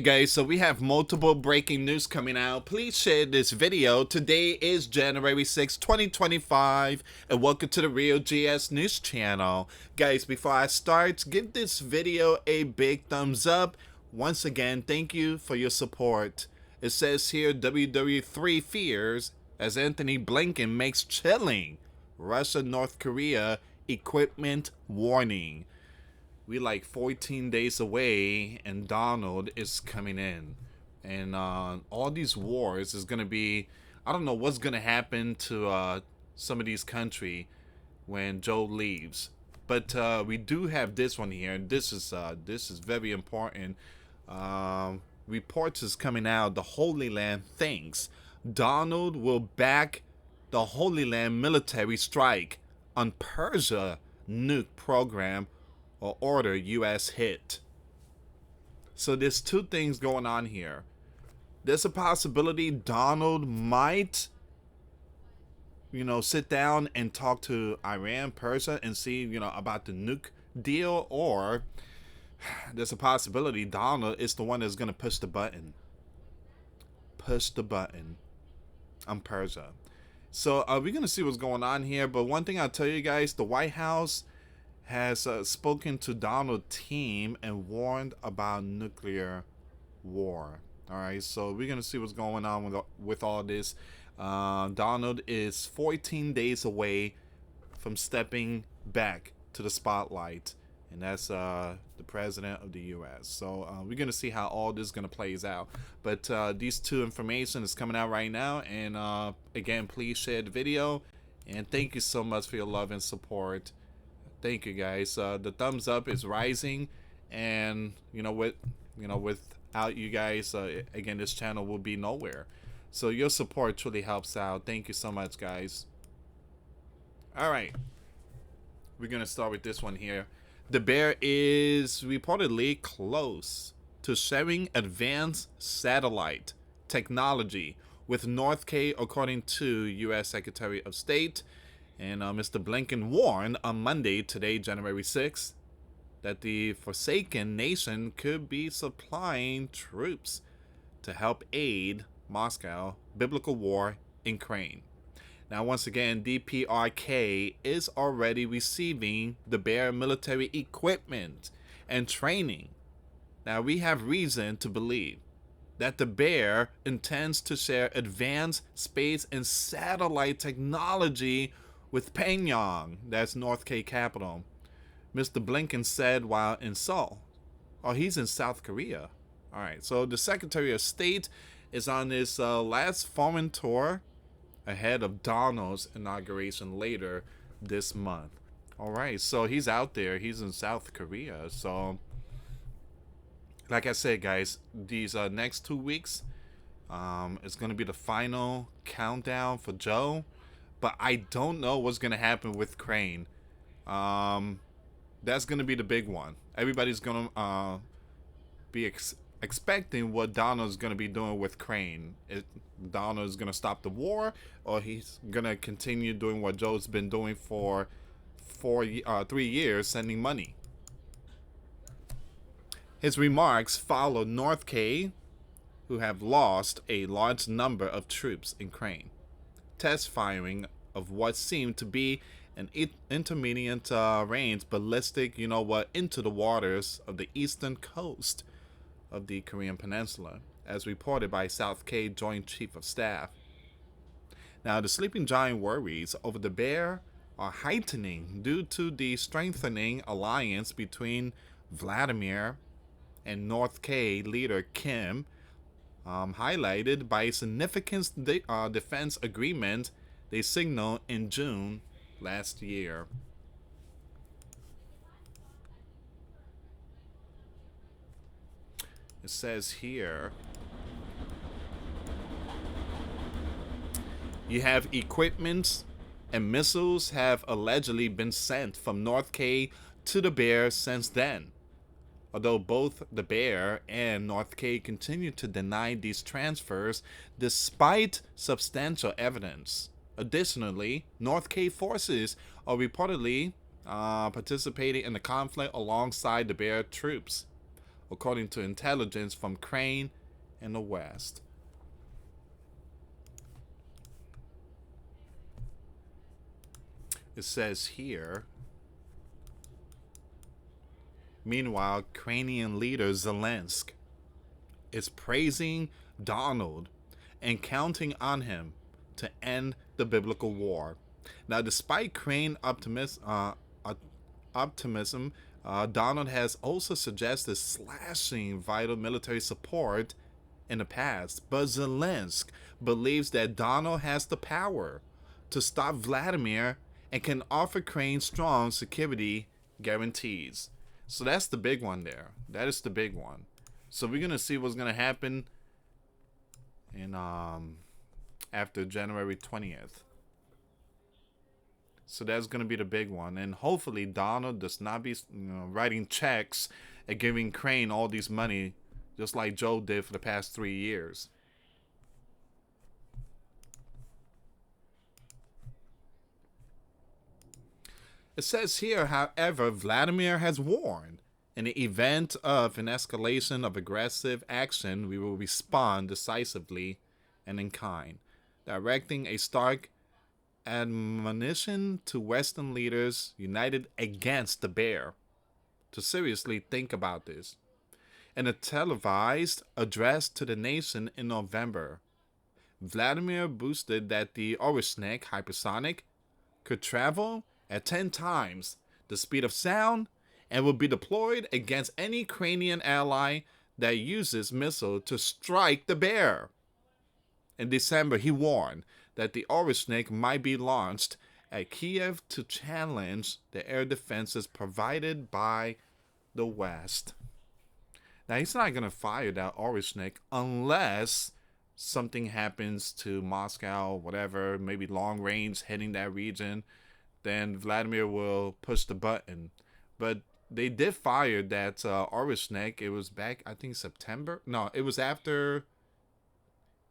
Alright guys, so we have multiple breaking news coming out. Please share this video. Today is January 6, 2025, and welcome to the Real GS News channel. Guys, before I start, give this video a big thumbs up. Once again, thank you for your support. It says here, WW3 fears as Anthony Blinken makes chilling Russia-North Korea equipment warning. We like 14 days away and Donald is coming in, and all these wars is gonna be, I don't know what's gonna happen to some of these countries when Joe leaves, but we do have this one here, and this is very important. Reports is coming out. The Holy Land thinks Donald will back the Holy Land military strike on Persia nuke program or order US hit. So there's two things going on here. There's a possibility Donald might, sit down and talk to Iran, Persia, and see, about the nuke deal, or there's a possibility Donald is the one that's gonna push the button. Push the button on Persia. So we're gonna see what's going on here. But one thing I'll tell you guys, the White House has spoken to Donald's team and warned about nuclear war. All right, so we're gonna see what's going on with all this. Donald is 14 days away from stepping back to the spotlight, and that's the president of the U.S. So we're gonna see how all this gonna plays out. But these two information is coming out right now, and again, please share the video, and thank you so much for your love and support. Thank you guys. The thumbs up is rising, and without you guys, again, this channel will be nowhere. So your support truly helps out. Thank you so much, guys. All right, we're gonna start with this one here. The bear is reportedly close to sharing advanced satellite technology with North Korea, according to U.S. Secretary of State. And Mr. Blinken warned on Monday, today, January 6th, that the Forsaken Nation could be supplying troops to help aid Moscow biblical war in Ukraine. Now, once again, DPRK is already receiving the Bear military equipment and training. Now, we have reason to believe that the Bear intends to share advanced space and satellite technology with Pyongyang, that's North Korea capital. Mr. Blinken said while in Seoul. Oh, he's in South Korea. All right, so the Secretary of State is on his last foreign tour ahead of Donald's inauguration later this month. All right, so he's out there. He's in South Korea. So, like I said, guys, these next 2 weeks, it's going to be the final countdown for Joe. But I don't know what's going to happen with Crane. That's going to be the big one. Everybody's going to be expecting what Donald's going to be doing with Crane. Donald's going to stop the war, or he's going to continue doing what Joe's been doing for 3 years, sending money. His remarks follow North Korea, who have lost a large number of troops in Crane. Test firing of what seemed to be an intermediate range ballistic, into the waters of the eastern coast of the Korean Peninsula, as reported by South Korea Joint Chief of Staff. Now, the sleeping giant worries over the Bear are heightening due to the strengthening alliance between Vladimir and North Korea leader Kim, highlighted by a significant defense agreement they signaled in June last year. It says here, you have equipment and missiles have allegedly been sent from North Korea to the Bear since then. Although both the Bear and North Korea continue to deny these transfers despite substantial evidence. Additionally, North Korea forces are reportedly participating in the conflict alongside the Bear troops. according to intelligence from Crane in the West. It says here, meanwhile, Ukrainian leader Zelensky is praising Donald and counting on him to end the biblical war. Now, despite Ukraine optimism, Donald has also suggested slashing vital military support in the past, but Zelensky believes that Donald has the power to stop Vladimir and can offer Ukraine strong security guarantees. So that's the big one there. That is the big one. So we're gonna see what's gonna happen in after January 20th. So that's gonna be the big one, and hopefully Donald does not be writing checks and giving Crane all these money, just like Joe did for the past 3 years. It says here, however, Vladimir has warned, in the event of an escalation of aggressive action, we will respond decisively and in kind, directing a stark admonition to Western leaders united against the bear to seriously think about this. In a televised address to the nation in November, Vladimir boasted that the Orishnik hypersonic could travel at 10 times the speed of sound and will be deployed against any Ukrainian ally that uses missile to strike the bear. In December, he warned that the Orishnik might be launched at Kiev to challenge the air defenses provided by the West. Now, he's not going to fire that Orishnik unless something happens to Moscow, whatever, maybe long range hitting that region. Then Vladimir will push the button. But they did fire that Orishnik. It was back, I think, September. No, it was after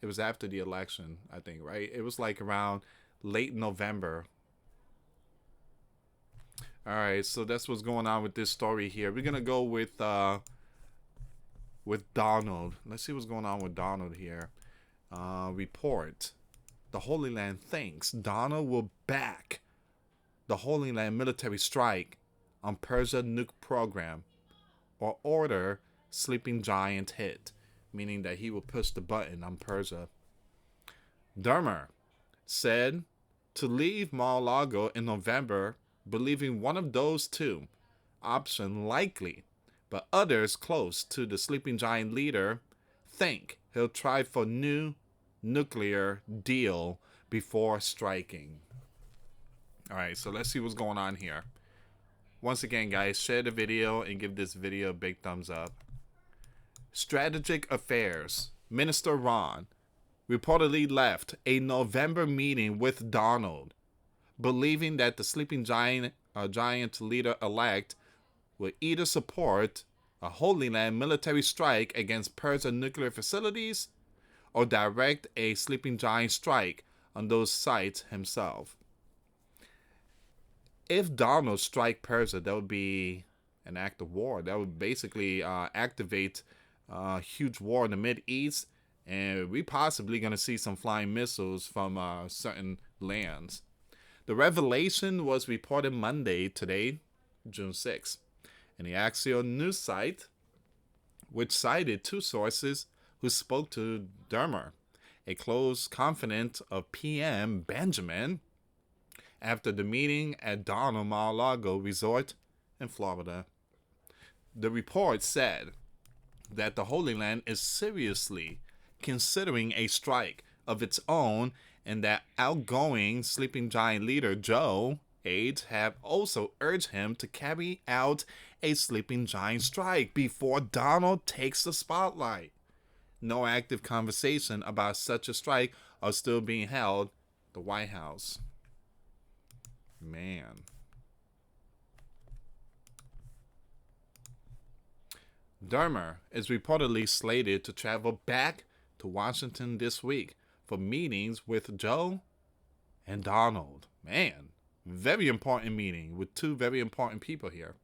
the election, I think, right? It was like around late November. All right, so that's what's going on with this story here. We're gonna go with Donald. Let's see what's going on with Donald here. Report: the Holy Land thinks Donald will back the Holy Land military strike on Persia nuke program, or order sleeping giant hit, meaning that he will push the button on Persia. Dermer said to leave Mar-a-Lago in November, believing one of those two options likely, but others close to the sleeping giant leader think he'll try for new nuclear deal before striking. All right, so let's see what's going on here. Once again, guys, share the video and give this video a big thumbs up. Strategic Affairs. Minister Ron reportedly left a November meeting with Donald, believing that the sleeping giant leader-elect will either support a Holy Land military strike against Persian nuclear facilities or direct a sleeping giant strike on those sites himself. If Donald strike Persia, that would be an act of war. That would basically activate a huge war in the Mideast, and we possibly going to see some flying missiles from certain lands. The revelation was reported Monday, today, June 6th, in the Axios news site, which cited two sources who spoke to Dermer, a close confidant of PM Benjamin, after the meeting at Donald Mar-a-Lago Resort in Florida. The report said that the Holy Land is seriously considering a strike of its own, and that outgoing sleeping giant leader Joe aides have also urged him to carry out a sleeping giant strike before Donald takes the spotlight. No active conversation about such a strike are still being held at the White House. Man. Dermer is reportedly slated to travel back to Washington this week for meetings with Joe and Donald. Man, very important meeting with two very important people here.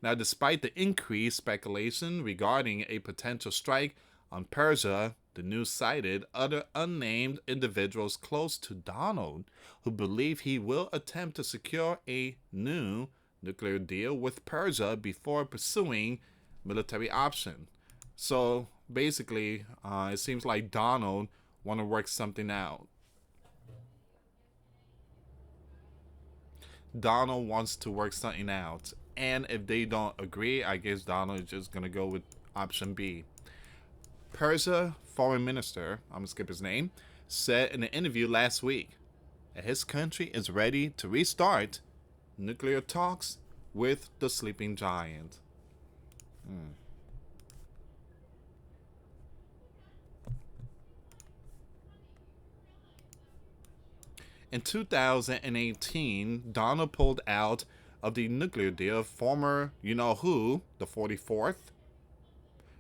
Now, despite the increased speculation regarding a potential strike on Persia, the news cited other unnamed individuals close to Donald who believe he will attempt to secure a new nuclear deal with Persia before pursuing military option. So basically, it seems like Donald want to work something out. Donald wants to work something out. And if they don't agree, I guess Donald is just going to go with option B. Persia foreign minister, I'm going to skip his name, said in an interview last week that his country is ready to restart nuclear talks with the sleeping giant. In 2018, Donald pulled out of the nuclear deal former you-know-who, the 44th,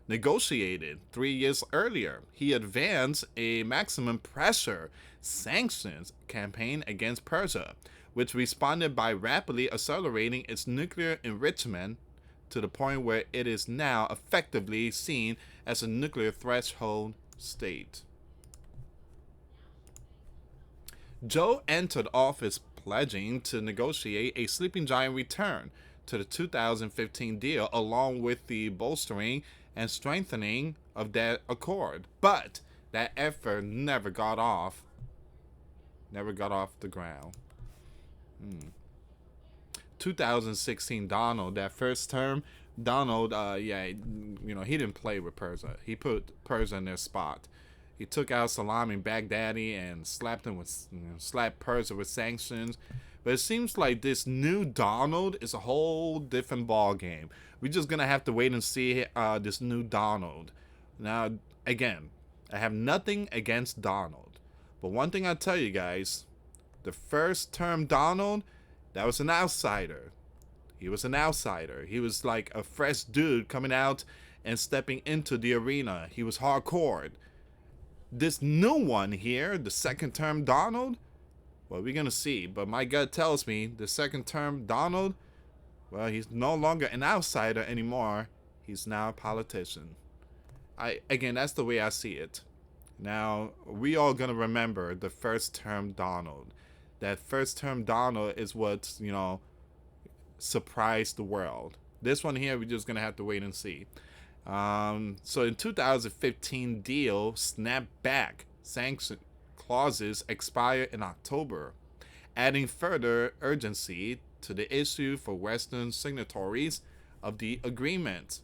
negotiated 3 years earlier. He advanced a maximum pressure sanctions campaign against Persia, which responded by rapidly accelerating its nuclear enrichment to the point where it is now effectively seen as a nuclear threshold state. Joe entered office pledging to negotiate a sleeping giant return to the 2015 deal along with the bolstering and strengthening of that accord. But that effort never got off the ground. 2016 Donald, that first term, Donald, he didn't play with Persia. He put Persia in their spot. He took out Salam in Baghdadi and slapped Persia with sanctions. But it seems like this new Donald is a whole different ball game. We're just gonna have to wait and see this new Donald. Now, again, I have nothing against Donald, but one thing I tell you guys, the first term Donald, that was an outsider. He was an outsider. He was like a fresh dude coming out and stepping into the arena. He was hardcore. This new one here, the second term Donald, well, we're going to see. But my gut tells me the second term Donald, well, he's no longer an outsider anymore. He's now a politician. Again, that's the way I see it. Now, we all going to remember the first term Donald. That first term Donald is what, surprised the world. This one here, we're just going to have to wait and see. So in 2015 deal snapped back. Sanction clauses expire in October, adding further urgency to the issue for Western signatories of the agreement.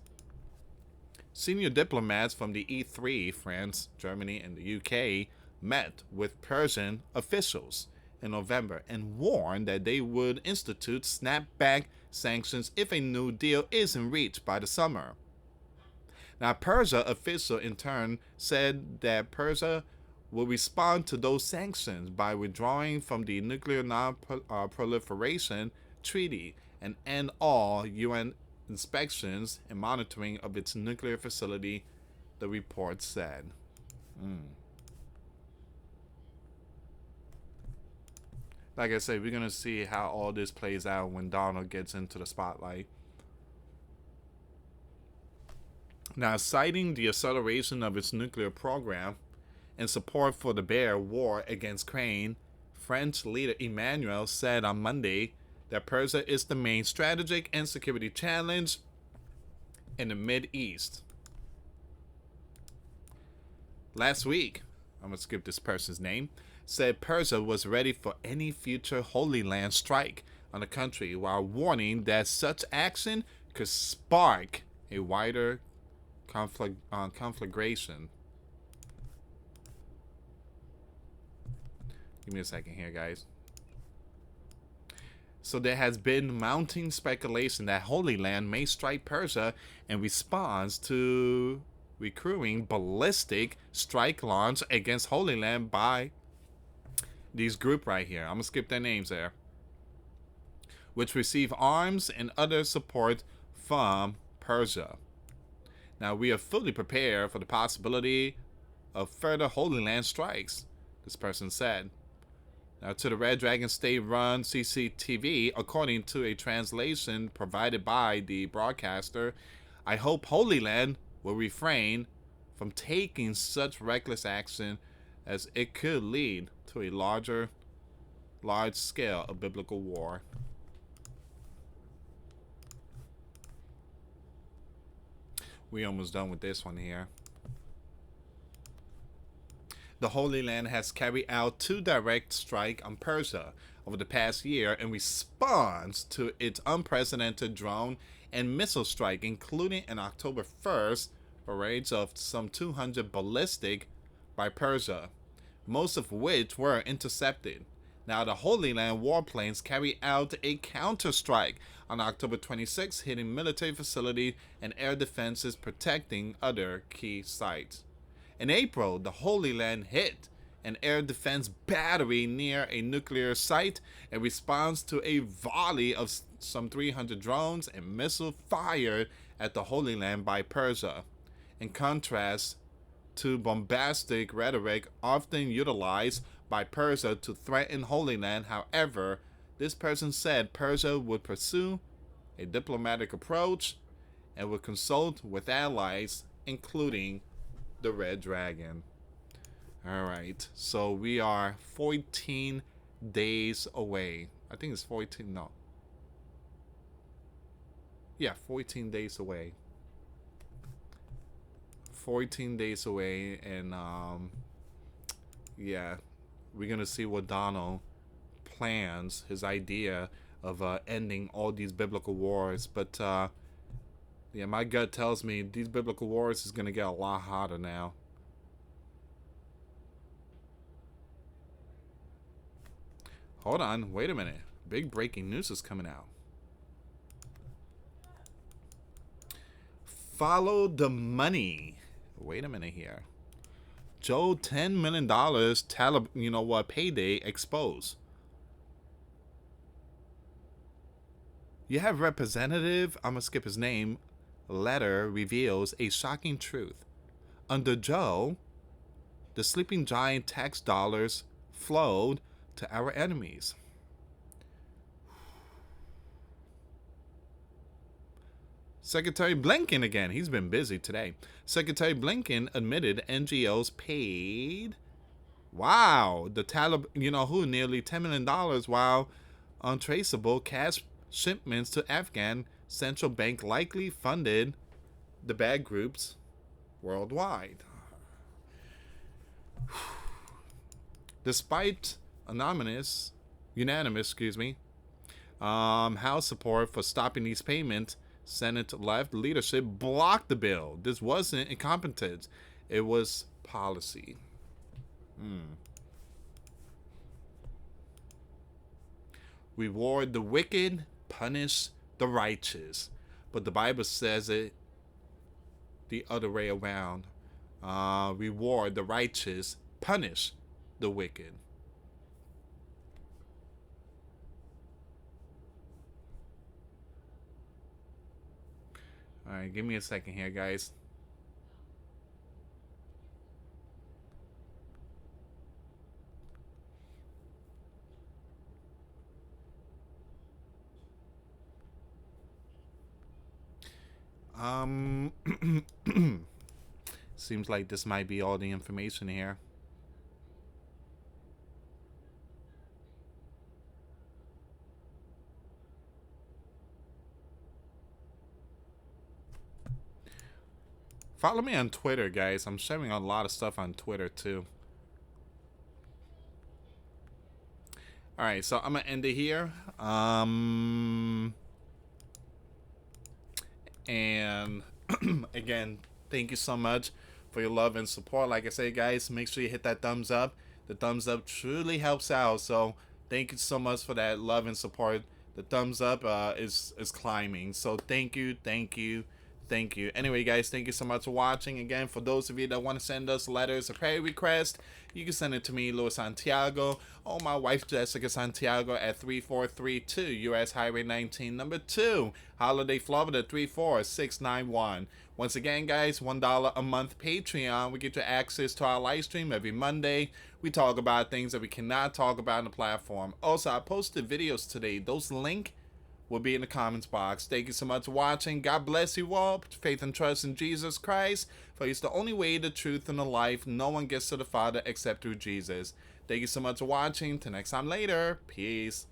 Senior diplomats from the E3, France, Germany, and the UK, met with Persian officials in November and warned that they would institute snapback sanctions if a new deal isn't reached by the summer. Now, Persia official in turn said that Persia will respond to those sanctions by withdrawing from the Nuclear Non-Proliferation Treaty and end all UN inspections and monitoring of its nuclear facility, the report said. Like I said, we're going to see how all this plays out when Donald gets into the spotlight. Now, citing the acceleration of its nuclear program and support for the bare war against Ukraine, French leader Emmanuel said on Monday that Persia is the main strategic and security challenge in the Mideast. Last week, I'm going to skip this person's name, said Persia was ready for any future Holy Land strike on the country while warning that such action could spark a wider conflagration. Give me a second here, guys. So there has been mounting speculation that Holy Land may strike Persia in response to recruiting ballistic strike launch against Holy Land by these group right here. I'm going to skip their names there. Which receive arms and other support from Persia. Now, we are fully prepared for the possibility of further Holy Land strikes, this person said. Now, to the Red Dragon state-run CCTV, according to a translation provided by the broadcaster, I hope Holy Land will refrain from taking such reckless action as it could lead to a large scale of biblical war. We almost done with this one here. The Holy Land has carried out 2 direct strikes on Persia over the past year in response to its unprecedented drone and missile strike, including an October 1st barrage of some 200 ballistic by Persia, most of which were intercepted. Now, the Holy Land warplanes carried out a counter-strike on October 26, hitting military facilities and air defenses protecting other key sites. In April, the Holy Land hit an air defense battery near a nuclear site in response to a volley of some 300 drones and missiles fired at the Holy Land by Persia. In contrast to bombastic rhetoric often utilized by Persia to threaten Holy Land, however, this person said Persia would pursue a diplomatic approach and would consult with allies, including the Red Dragon. Alright, so we are 14 days away. I think it's 14, no. Yeah, 14 days away. 14 days away, and yeah, we're gonna see what Donald plans, his idea of ending all these biblical wars. But yeah, my gut tells me these biblical wars is gonna get a lot hotter now. Hold on, wait a minute. Big breaking news is coming out. Follow the money. Wait a minute here. Joe, $10 million Taliban, payday exposed. You have representative, I'm gonna skip his name, letter reveals a shocking truth. Under Joe, the sleeping giant tax dollars flowed to our enemies. Secretary Blinken again. He's been busy today. Secretary Blinken admitted NGOs paid, wow, the Taliban, who, nearly $10 million, while untraceable cash shipments to Afghan central bank likely funded the bad groups worldwide. Despite unanimous House support for stopping these payments, Senate left leadership blocked the bill. This wasn't incompetence, it was policy. Reward the wicked, punish the righteous. But the Bible says it the other way around. Reward the righteous, punish the wicked. Alright, give me a second here, guys. Seems like this might be all the information here. Follow me on Twitter, guys. I'm sharing a lot of stuff on Twitter, too. Alright, so I'm going to end it here. And, again, thank you so much for your love and support. Like I say, guys, make sure you hit that thumbs up. The thumbs up truly helps out. So, thank you so much for that love and support. The thumbs up is climbing. So, thank you, thank you. Thank you. Anyway, guys, thank you so much for watching. Again, for those of you that want to send us letters or prayer requests, you can send it to me, US Santiago, or my wife, Jessica Santiago, at 3432 US Highway 19, number 2, Holiday, Florida, 34691. Once again, guys, $1 a month Patreon. We get you access to our live stream every Monday. We talk about things that we cannot talk about on the platform. Also, I posted videos today. Those links will be in the comments box. Thank you so much for watching. God bless you all. Put your faith and trust in Jesus Christ, for He's the only way, the truth, and the life. No one gets to the Father except through Jesus. Thank you so much for watching. Till next time later. Peace.